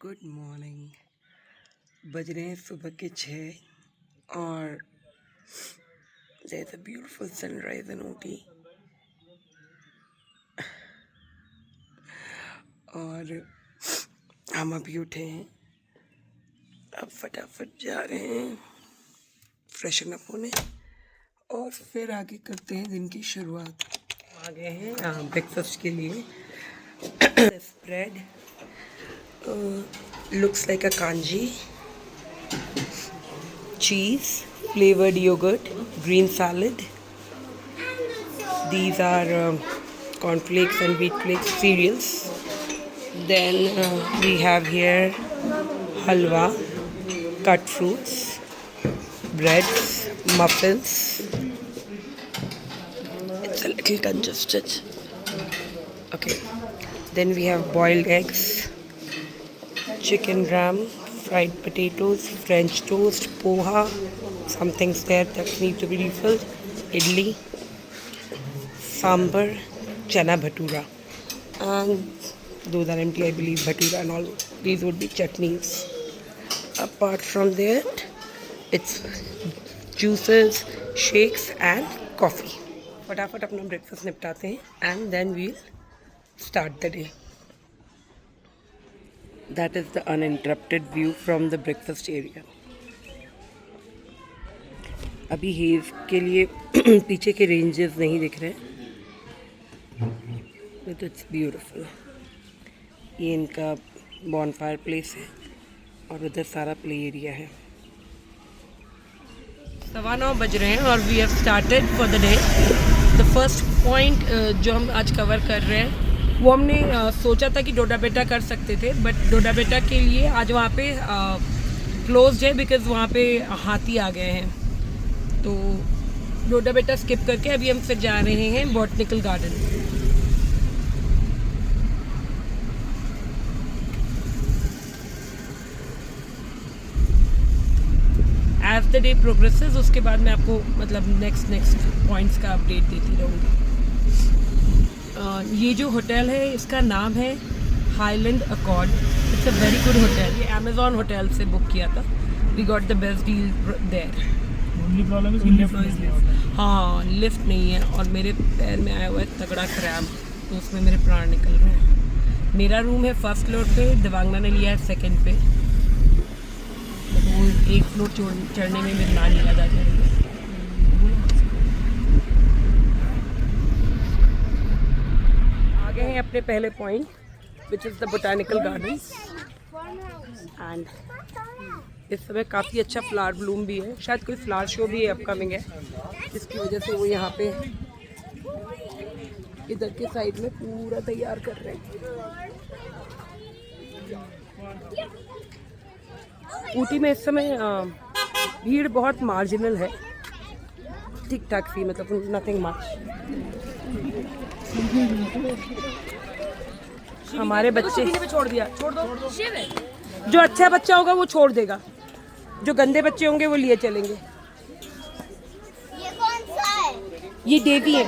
Good morning. बज रहे हैं सुबह के 6 और there's a beautiful sunrise in Ooty। और हम अभी उठे हैं, अब फटाफट जा रहे हैं फ्रेशन अप होने और फिर आगे करते हैं दिन की शुरुआत। आ गए हैं ब्रेकफास्ट के लिए। Spread looks like a kanji, cheese, flavored yogurt, green salad. These are cornflakes and wheat flakes cereals. Then we have here halwa, cut fruits, breads, muffins. It's a little congested. Okay. Then we have boiled eggs, chicken ram, fried potatoes, French toast, poha, some things there that need to be refilled, idli, sambar, chana bhatura, and those are empty, I believe, bhatura and all these would be chutneys. Apart from that, it's juices, shakes and coffee. फटाफट अपना breakfast निपटाते हैं and then we'll start the day. That is the uninterrupted view from the breakfast area. अभी hedge के लिए पीछे के ranges नहीं दिख रहे, बट इट्स ब्यूटीफुल। ये इनका बॉनफायर प्लेस है और उधर सारा प्ले एरिया है। 9:15 बज रहे हैं और we have started for the day. The first point जो हम आज कवर कर रहे हैं वो हमने सोचा था कि डोडा बेटा कर सकते थे, बट डोडा बेटा के लिए आज वहाँ पे क्लोज्ड है बिकॉज़ वहाँ पे हाथी आ गए हैं। तो डोडा बेटा स्किप करके अभी हम फिर जा रहे हैं botanical garden. As the day progresses उसके बाद मैं आपको मतलब नेक्स्ट पॉइंट्स का अपडेट देती रहूँगी। ये जो होटल है इसका नाम है Highland Accord. It's a very good hotel. ये अमेजॉन होटल से बुक किया था। We got the best deal there. हाँ, लिफ्ट नहीं है और मेरे पैर में आया हुआ है तगड़ा क्रैम्प, तो उसमें मेरे प्राण निकल रहे हैं। मेरा रूम है फर्स्ट फ्लोर पे, दिवांगना ने लिया है सेकंड पे। तो वो एक फ्लोर चढ़ने में मेरी नानी याद आ जाएगी। हैं अपने पहले point which is the botanical garden and इस समय काफ़ी अच्छा फ्लावर ब्लूम भी है। शायद कोई फ्लावर शो भी है अपकमिंग है, जिसकी वजह से वो यहाँ पे इधर के साइड में पूरा तैयार कर रहे हैं। ऊटी में इस समय भीड़ बहुत मार्जिनल है, ठीक ठाक सी, मतलब नथिंग मच। हमारे बच्चे छोड़ दो। जो अच्छा बच्चा होगा वो छोड़ देगा, जो गंदे बच्चे होंगे वो लिए चलेंगे। ये कौन सा है? ये देवी है।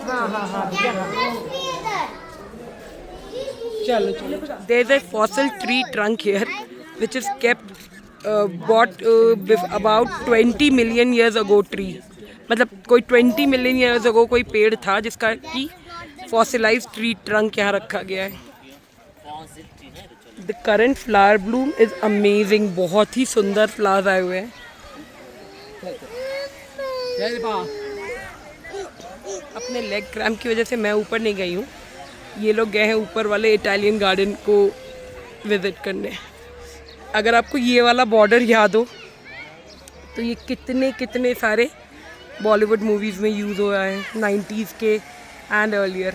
हाँ। चलो। There is a fossil tree trunk here which is kept bought about 20 million years ago tree। मतलब कोई 20 मिलियन ईयर्स अगो कोई पेड़ था जिसका कि फॉसिलाइज्ड ट्री ट्रंक यहाँ रखा गया है। The current flower Bloom is amazing. बहुत ही सुंदर फ्लावर्स आए हुए हैं। अपने लेग क्रैम्प की वजह से मैं ऊपर नहीं गई हूँ। ये लोग गए हैं ऊपर वाले इटालियन गार्डन को विजिट करने। अगर आपको ये वाला बॉर्डर याद हो तो ये कितने सारे बॉलीवुड मूवीज़ में यूज़ हुआ है 90s के एंड अर्लियर।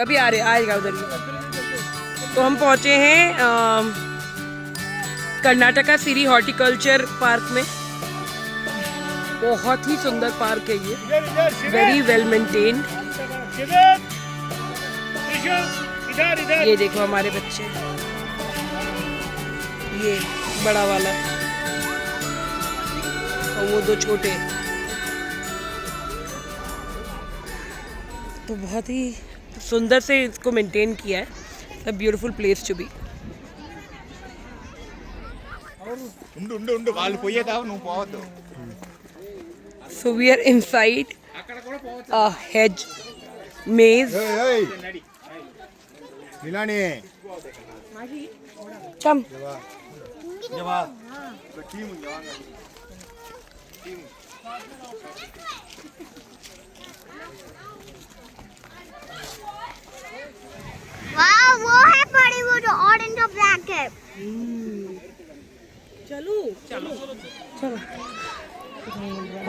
अभी आएगा उधर ही। तो हम पहुँचे हैं कर्नाटका सिरी हॉर्टिकल्चर पार्क में। बहुत ही सुंदर पार्क है ये, वेरी वेल मेंटेन्ड। ये देखो हमारे बच्चे, ये बड़ा वाला और वो दो छोटे। तो बहुत ही सुंदर से इसको मेंटेन किया है। A beautiful place to be. So we are inside a hedge maze. Come. वाह, वो है बड़ी, वो जो ऑरेंज और ब्लैक है। चलो चलो चलो।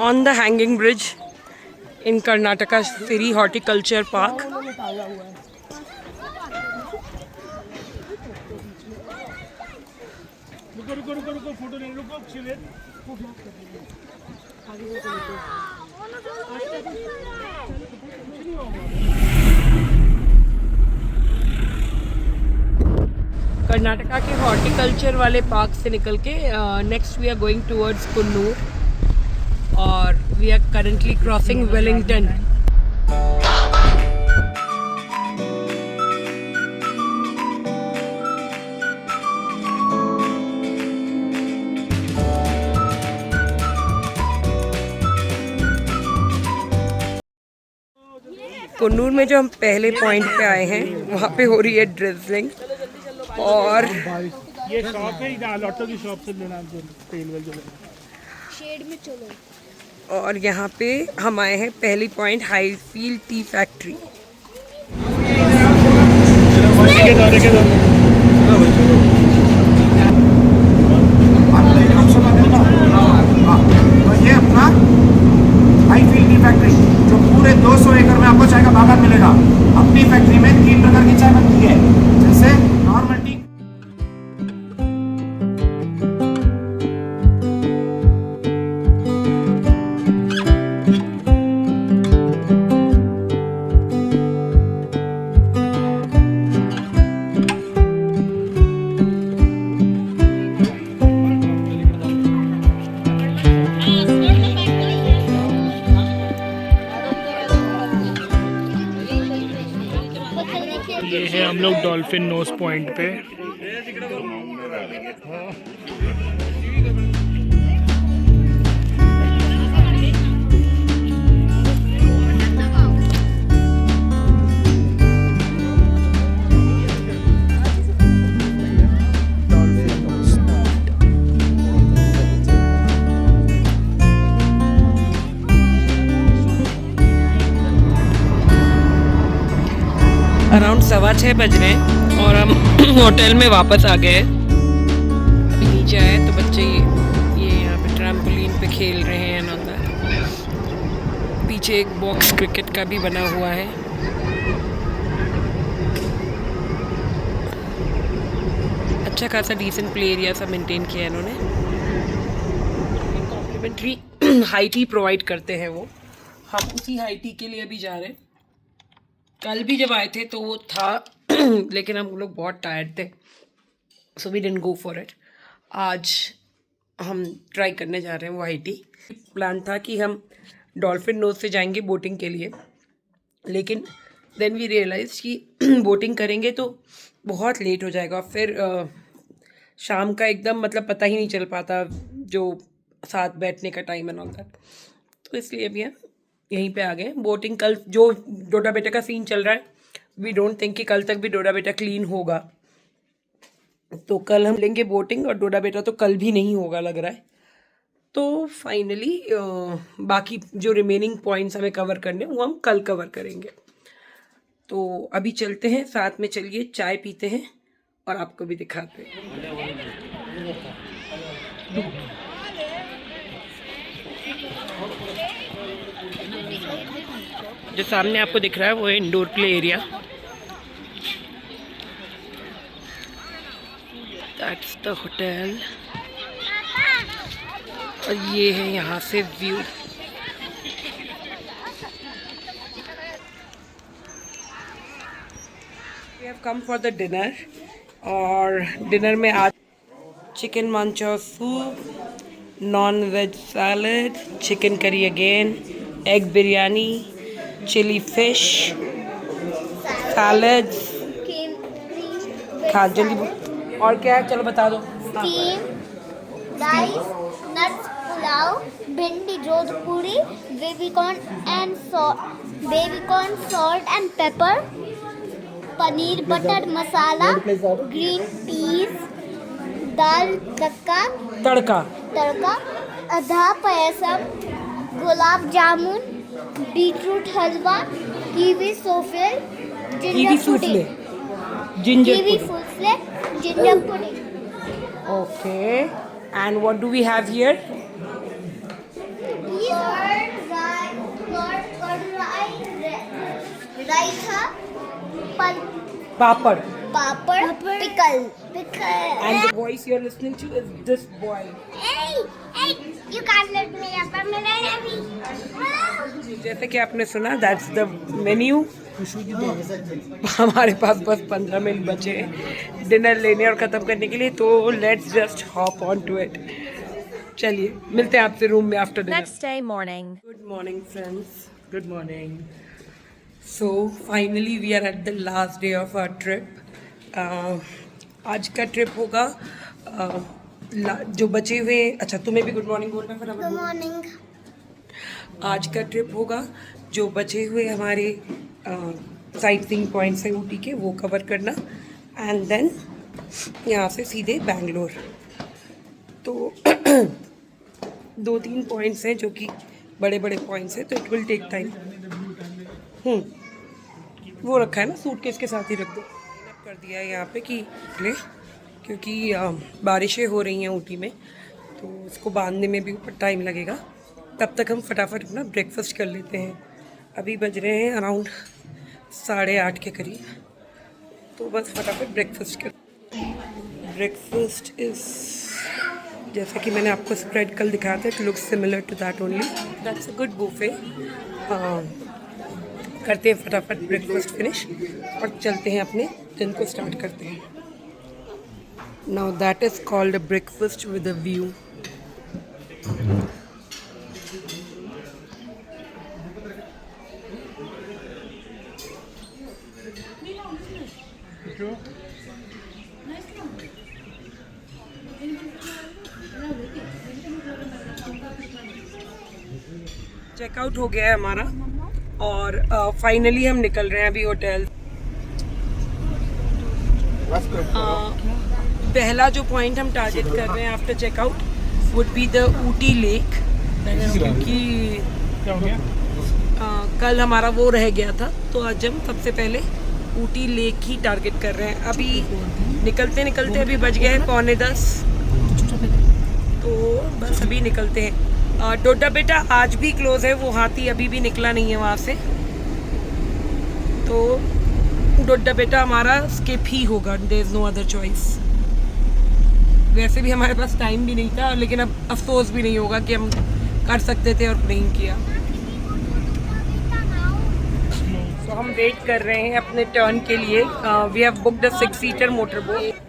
On the hanging bridge in Karnataka City Horticulture Park. रुको फोटो नहीं, रुको कर्नाटका के हॉर्टिकल्चर वाले पार्क से निकल के next we are going towards Coonoor और we are currently crossing Wellington. Coonoor में जो हम पहले पॉइंट पे आए हैं वहाँ पे हो रही है ड्रिजलिंग और ये शॉप है, लॉटो की शॉप से लेना तेल वेल जो लेना। शेड में चलो। और यहाँ पे हम आए हैं पहली पॉइंट हाईफील्ड टी फैक्ट्री। ये अपना हाईफील्ड टी फैक्ट्री जो पूरे 200 एकड़ में आपको चाय का बागान मिलेगा। अपनी फैक्ट्री में 3 प्रकार की चाय बनती है, जैसे नॉर्मल टी। ये है हम लोग डॉल्फिन नोज पॉइंट पे। अराउंड 6:15 बज रहे हैं और हम होटल में वापस आ गए। अभी नीचे आए तो बच्चे ये यहाँ पे ट्रैम्पोलिन पे खेल रहे हैं अंदर। पीछे एक बॉक्स क्रिकेट का भी बना हुआ है। अच्छा खासा डिसेंट प्ले एरिया सा मेंटेन किया है इन्होंने। कॉम्प्लीमेंट्री हाई टी प्रोवाइड करते हैं वो। हम उसी हाई टी के लिए अभी जा रहे हैं। कल भी जब आए थे तो वो था लेकिन हम लोग बहुत टायर्ड थे, so we didn't go for it. आज हम ट्राई करने जा रहे हैं वो हाई टी। प्लान था कि हम डॉल्फिन नोज से जाएंगे बोटिंग के लिए, लेकिन देन वी रियलाइज कि बोटिंग करेंगे तो बहुत लेट हो जाएगा, फिर शाम का एकदम मतलब पता ही नहीं चल पाता जो साथ बैठने का टाइम एंड ऑल दैट। तो इसलिए अभी हम यहीं पे आ गए। बोटिंग कल जो डोडा बेटा का सीन चल रहा है, वी डोंट थिंक कि कल तक भी डोडा बेटा क्लीन होगा, तो कल हम लेंगे बोटिंग और डोडा बेटा तो कल भी नहीं होगा लग रहा है। तो फाइनली बाकी जो रिमेनिंग पॉइंट्स हमें कवर करने वो हम कल कवर करेंगे। तो अभी चलते हैं, साथ में चलिए चाय पीते हैं और आपको भी दिखाते हैं। जो सामने आपको दिख रहा है वो है indoor play area. That's the hotel और ये है यहाँ से view. We have come for the dinner और डिनर में आज chicken manchow soup, non veg salad, chicken curry again, egg biryani, chilli fish, salad, खा जल्दी। और क्या है चलो बता दो। Steam rice, nuts pulao, bhindi Jodhpuri, baby corn salt and pepper, paneer butter masala, green peas, dal tadka, आधा payasam, gulab jamun, beetroot halwa, kiwi souffle, ginger pudding. Okay, and what do we have here? Raita, Papad. Papad, pickle. And the voice you're listening to is this boy. Hey, you can't let me up. I'm not जैसे कि आपने सुना, that's the menu. हमारे पास बस 15 minute बचे dinner लेने और ख़त्म करने के लिए, तो let's just hop on to it. चलिए मिलते हैं आपसे रूम में after dinner. Next day morning. Good morning friends. Good morning. So finally we are at the last day of our trip. आज का ट्रिप होगा जो बचे हुए, अच्छा तुम्हें भी गुड मॉर्निंग बोलना फिर Good morning. आज का ट्रिप होगा जो बचे हुए हमारे साइट सीइंग पॉइंट्स हैं ऊटी के, वो कवर करना एंड देन यहाँ से सीधे बैंगलोर। तो 2-3 पॉइंट्स हैं जो कि बड़े बड़े पॉइंट्स हैं, तो इट विल टेक टाइम। वो रखा है ना सूटकेस के साथ ही रख दो। कर दिया है यहाँ पे कि ले, क्योंकि बारिशें हो रही हैं ऊटी में, तो इसको बांधने में भी ऊपर टाइम लगेगा। तब तक हम फटाफट अपना ब्रेकफास्ट कर लेते हैं। अभी बज रहे हैं अराउंड 8:30 के करीब, तो बस फटाफट ब्रेकफास्ट कर। ब्रेकफास्ट इज़ जैसा कि मैंने आपको स्प्रेड कल दिखाया था, it looks similar to that only. That's a good buffet. करते हैं फटाफट ब्रेकफास्ट फिनिश और चलते हैं अपने दिन को स्टार्ट करते हैं। Now that is called a breakfast with a view. Checkout हो गया है हमारा और फाइनली हम निकल रहे हैं अभी होटल। पहला जो पॉइंट हम टारगेट कर रहे हैं after checkout would be the Ooty lake, क्योंकि कल हमारा वो रह गया था, तो आज हम सबसे पहले ऊटी लेक ही टारगेट कर रहे हैं। अभी निकलते निकलते अभी बज गए हैं 9:45, तो बस अभी निकलते हैं। डोडा बेटा आज भी क्लोज है, वो हाथी अभी भी निकला नहीं है वहाँ से, तो डोडा बेटा हमारा स्किप ही होगा। There is no other choice. वैसे भी हमारे पास टाइम भी नहीं था, लेकिन अब अफसोस भी नहीं होगा कि हम कर सकते थे और नहीं किया। तो हम वेट कर रहे हैं अपने टर्न के लिए। We have booked a six seater motor boat.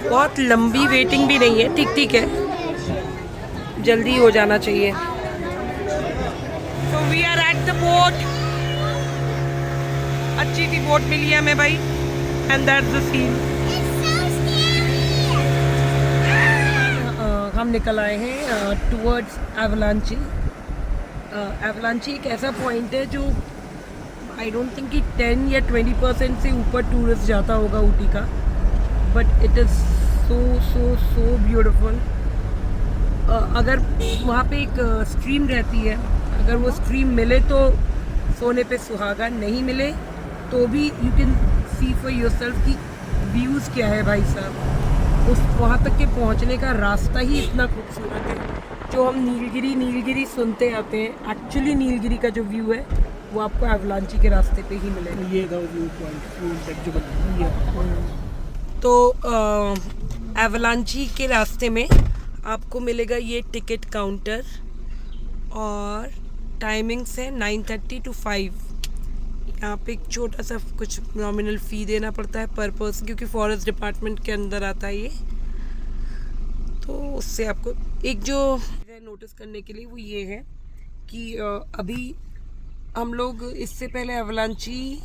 बहुत लंबी वेटिंग भी नहीं है, ठीक ठीक है, जल्दी हो जाना चाहिए। तो we are at the boat. अच्छी सी बोट मिली है हमें भाई, एंड दैट्स द सीन। हम निकल आए हैं टुवर्ड्स एवलांची। एवलांची एक ऐसा पॉइंट है जो आई डोंट थिंक कि 10 या 20% से ऊपर टूरिस्ट जाता होगा ऊटी का, but it is so beautiful. अगर वहाँ पे एक स्ट्रीम रहती है, अगर वो स्ट्रीम मिले तो सोने पे सुहागा, नहीं मिले तो भी you can see for yourself कि व्यूज़ क्या है भाई साहब। उस वहाँ तक के पहुँचने का रास्ता ही इतना खूबसूरत है। जो हम नीलगिरी सुनते आते हैं, एक्चुअली नीलगिरी का जो व्यू है वो आपको एवलांची के रास्ते पे ही मिलेगा। ये था व्यू पॉइंट जो बनाया। तो एवलांची के रास्ते में आपको मिलेगा ये टिकट काउंटर, और टाइमिंग्स है 9:30 to 5। यहाँ पे एक छोटा सा कुछ नॉमिनल फ़ी देना पड़ता है पर पर्सन, क्योंकि फॉरेस्ट डिपार्टमेंट के अंदर आता है ये। तो उससे आपको एक जो नोटिस करने के लिए वो ये है कि अभी हम लोग इससे पहले एवलांची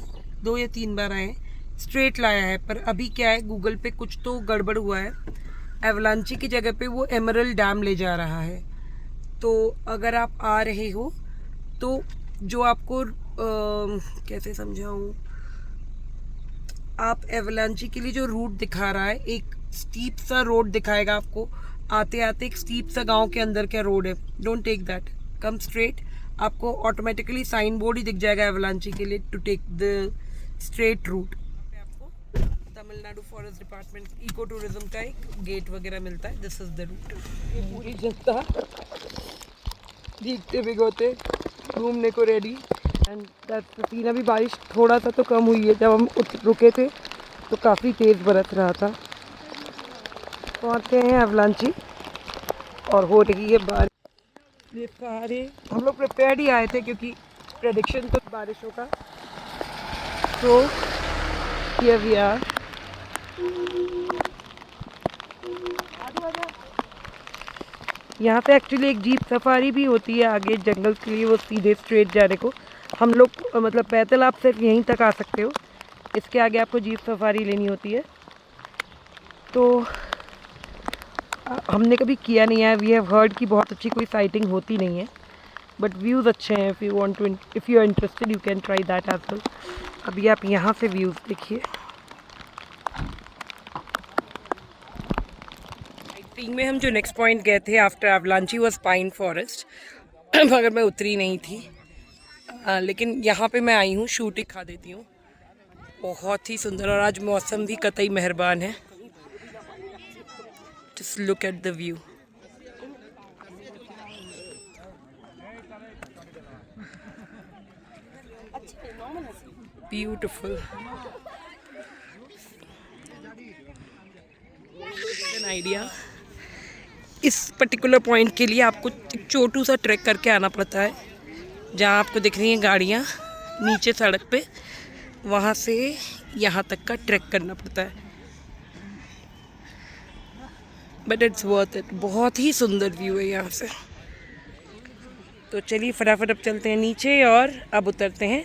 2 या 3 बार आए, स्ट्रेट लाया है, पर अभी क्या है गूगल पे कुछ तो गड़बड़ हुआ है। एवलांची की जगह पे वो एमरल्ड डैम ले जा रहा है। तो अगर आप आ रहे हो तो जो आपको कैसे समझाऊँ, आप एवलांची के लिए जो रूट दिखा रहा है, एक स्टीप सा रोड दिखाएगा आपको आते आते, एक स्टीप सा गांव के अंदर का रोड है। Don't take that, come straight. आपको ऑटोमेटिकली साइन बोर्ड ही दिख जाएगा एवलांची के लिए to take the straight route. आपको Tamil Nadu forest department eco tourism का एक गेट वगैरह मिलता है। This is the route. ये पूरी जनता भीगते भिगोते घूमने को ready. And that's the scene. अभी बारिश थोड़ा सा तो कम हुई है, जब हम रुके थे तो काफ़ी तेज़ बरस रहा था। पहुँचते हैं एवलांची और हो रही है बारिश। ये सारे हम लोग प्रिपेयर्ड ही आए थे क्योंकि प्रेडिक्शन तो बारिशों का। तो हियर वी आर। यहाँ पे एक्चुअली एक जीप सफारी भी होती है आगे जंगल के लिए, वो सीधे स्ट्रेट जाने को। हम लोग मतलब पैदल आप सिर्फ यहीं तक आ सकते हो, इसके आगे आपको जीप सफारी लेनी होती है। तो हमने कभी किया नहीं है। वी हैव हर्ड कि बहुत अच्छी कोई साइटिंग होती नहीं है, बट व्यूज़ अच्छे हैं। If you are interested you can try that as well. अभी आप यहाँ से व्यूज़ देखिए। साइटिंग में हम जो नेक्स्ट पॉइंट गए थे आफ्टर एवलांची वाज पाइन फॉरेस्ट, मगर मैं उतरी नहीं थी। लेकिन यहाँ पे मैं आई हूँ, शूट दिखा देती हूँ। बहुत ही सुंदर, और आज मौसम भी कतई मेहरबान है। Just look at the view. Beautiful. An idea. इस पर्टिकुलर पॉइंट के लिए आपको एक छोटू सा ट्रैक करके आना पड़ता है। जहाँ आपको दिख रही हैं गाड़ियाँ नीचे सड़क पे, वहाँ से यहाँ तक का ट्रैक करना पड़ता है। But it's worth it. बहुत ही सुंदर व्यू है यहाँ से। तो चलिए फटाफट अब चलते हैं नीचे और अब उतरते हैं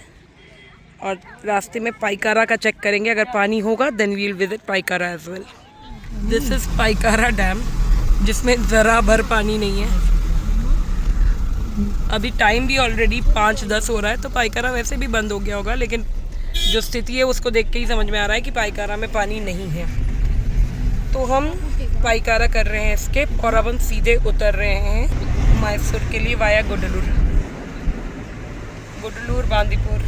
और रास्ते में पाइकारा का चेक करेंगे। अगर पानी होगा then we will visit Pykara as well. This is Pykara dam, जिसमें ज़रा भर पानी नहीं है। अभी टाइम भी ऑलरेडी 5:10 हो रहा है, तो पाइकारा वैसे भी बंद हो गया होगा, लेकिन जो स्थिति है उसको देख के ही समझ में आ रहा है कि पाइकारा में पानी नहीं है। तो हम पाइकारा कर रहे हैं स्किप और अब हम सीधे उतर रहे हैं मैसूर के लिए वाया गुडलूर बांदीपुर।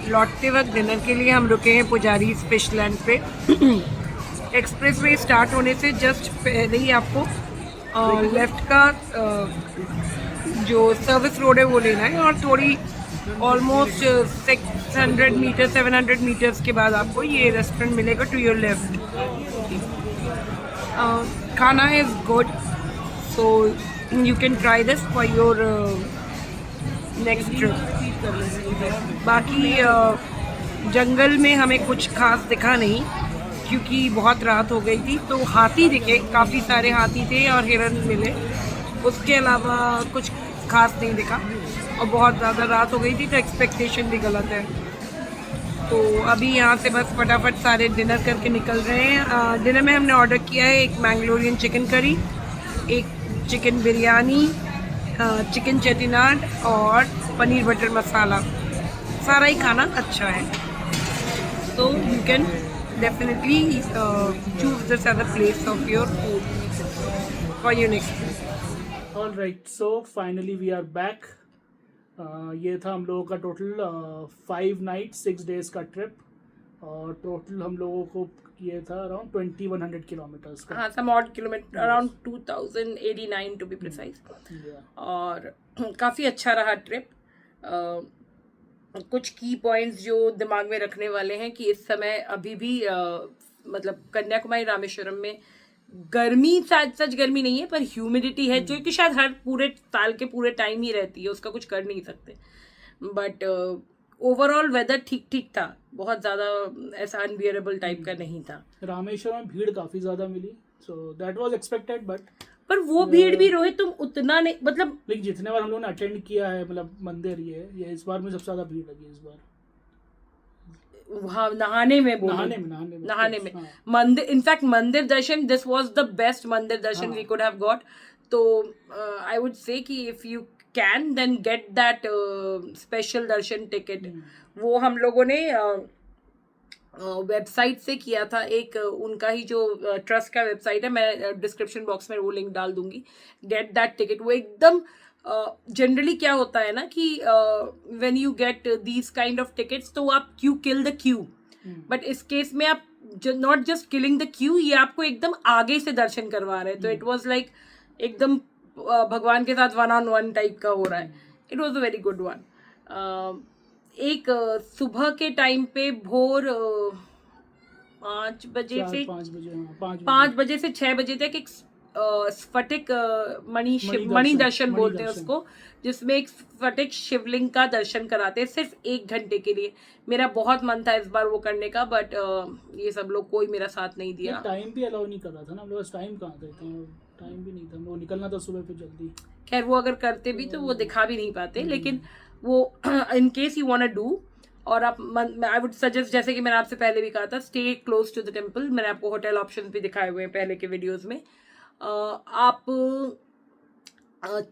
लौटते वक्त डिनर के लिए हम रुके हैं पुजारी फिश लैंड पे। एक्सप्रेस वे स्टार्ट होने से जस्ट पहले ही आपको लेफ्ट का जो सर्विस रोड है वो लेना है, और थोड़ी ऑलमोस्ट 600 मीटर 700 मीटर्स के बाद आपको ये रेस्टोरेंट मिलेगा टू योर लेफ्ट। खाना is good, so you can try this for your next trip. बाकी जंगल में हमें कुछ खास दिखा नहीं क्योंकि बहुत रात हो गई थी। तो हाथी दिखे, काफ़ी सारे हाथी थे और हिरन मिले, उसके अलावा कुछ खास नहीं दिखा। और बहुत ज़्यादा रात हो गई थी तो एक्सपेक्टेशन भी गलत है। तो अभी यहाँ से बस फटाफट सारे डिनर करके निकल रहे हैं। डिनर में हमने ऑर्डर किया है एक मैंगलोरियन चिकन करी, एक चिकन बिरयानी, चिकन चेटिनाड और पनीर बटर मसाला। सारा ही खाना अच्छा है, तो you can definitely choose this as a place of your food for your next. Alright, so finally we are back. ये था हम लोगों का टोटल 5 नाइट 6 डेज़ का ट्रिप, और टोटल हम लोगों को किया था अराउंड 2100 किलोमीटर्स का। हाँ, some odd kilometer, around 2089 to be precise. और काफ़ी अच्छा रहा ट्रिप। कुछ की पॉइंट्स जो दिमाग में रखने वाले हैं कि इस समय अभी भी मतलब कन्याकुमारी रामेश्वरम में गर्मी सच गर्मी नहीं है, पर ह्यूमिडिटी है जो कि शायद हर पूरे साल के पूरे टाइम ही रहती है, उसका कुछ कर नहीं सकते। बट ओवरऑल वेदर ठीक ठीक था, बहुत ज़्यादा ऐसा अनबियरेबल टाइप का नहीं था। रामेश्वरम में भीड़ काफ़ी ज़्यादा मिली, so that was expected, but पर वो भीड़ भी रोहित तुम उतना नहीं, मतलब लेकिन जितने बार हम लोगों ने अटेंड किया है मतलब मंदिर ये इस बार में सबसे ज़्यादा भीड़ लगी इस बार। हाँ, नहाने में बोलो, नहाने में हाँ। मंदिर, इनफैक्ट मंदिर दर्शन, this was the best mandir darshan we could have got. तो आई वुड से कि if you can then get that special दर्शन टिकट। वो हम लोगों ने वेबसाइट से किया था, एक उनका ही जो ट्रस्ट का वेबसाइट है, मैं डिस्क्रिप्शन बॉक्स में वो लिंक डाल दूंगी। Get that ticket. वो एकदम जनरली क्या होता है ना कि when you get these kind of tickets तो आप Q kill the Q, but इस केस में आप not just killing the Q, ये आपको एकदम आगे से दर्शन करवा रहे हैं। तो इट वाज लाइक एकदम भगवान के साथ 1-on-1 टाइप का हो रहा है। It was a very good one. एक सुबह के टाइम पे भोर 5 बजे से 5 बजे से 6 बजे तक एक स्फटिक मणि दर्शन बोलते हैं उसको, जिसमें एक स्फटिक शिवलिंग का दर्शन कराते हैं सिर्फ 1 घंटे के लिए। मेरा बहुत मन था इस बार वो करने का, बट ये सब लोग कोई मेरा साथ नहीं दिया। टाइम भी अलाउ नहीं कर रहा था ना हम लोग, टाइम कहाँ थे, टाइम भी नहीं था, हम लोग निकलना था सुबह पे जल्दी। खैर वो अगर करते भी तो वो दिखा भी नहीं पाते, लेकिन वो in case you want to do, और आप आई वुड सजेस्ट, जैसे कि मैंने आपसे पहले भी कहा था, stay close to the temple. मैंने आपको होटल ऑप्शंस भी दिखाए हुए हैं पहले के वीडियोस में। आप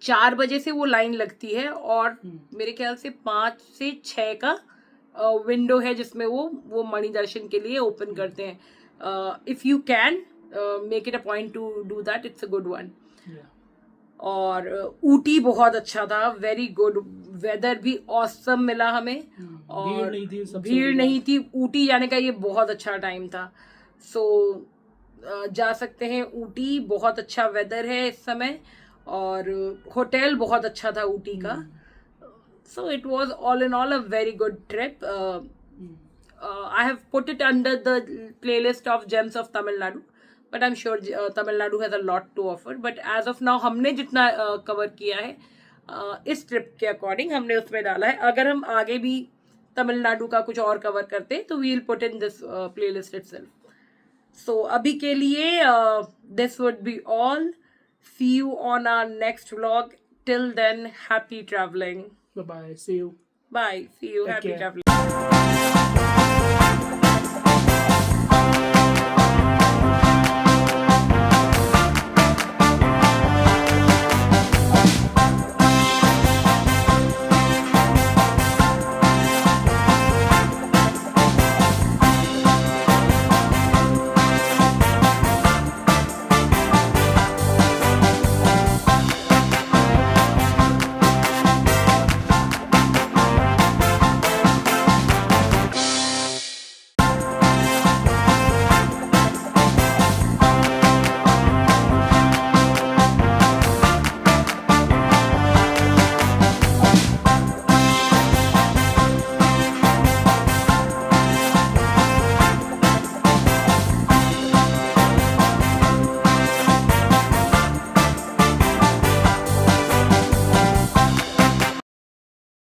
4 बजे से वो लाइन लगती है और मेरे ख्याल से 5 से 6 का विंडो है जिसमें वो मणि दर्शन के लिए ओपन करते हैं। If you can make it a point two do that, it's a good one. और ऊटी बहुत अच्छा था, वेरी गुड, वेदर भी ऑसम मिला हमें, और भीड़ नहीं थी। ऊटी जाने का ये बहुत अच्छा टाइम था, सो जा सकते हैं ऊटी। बहुत अच्छा वेदर है इस समय, और होटल बहुत अच्छा था ऊटी का। So it was all in all a very good trip. I have put it under the playlist of gems of Tamil Nadu, but I am sure Tamil Nadu has a lot to offer. But as of now हमने जितना cover किया है इस trip के according हमने उसमें डाला है। अगर हम आगे भी तमिलनाडु का कुछ और कवर करते तो we will put in this playlist itself. So अभी के लिए this would be all. See you on our next vlog. Till then, happy travelling. Bye, see you. Bye, see you, happy travelling.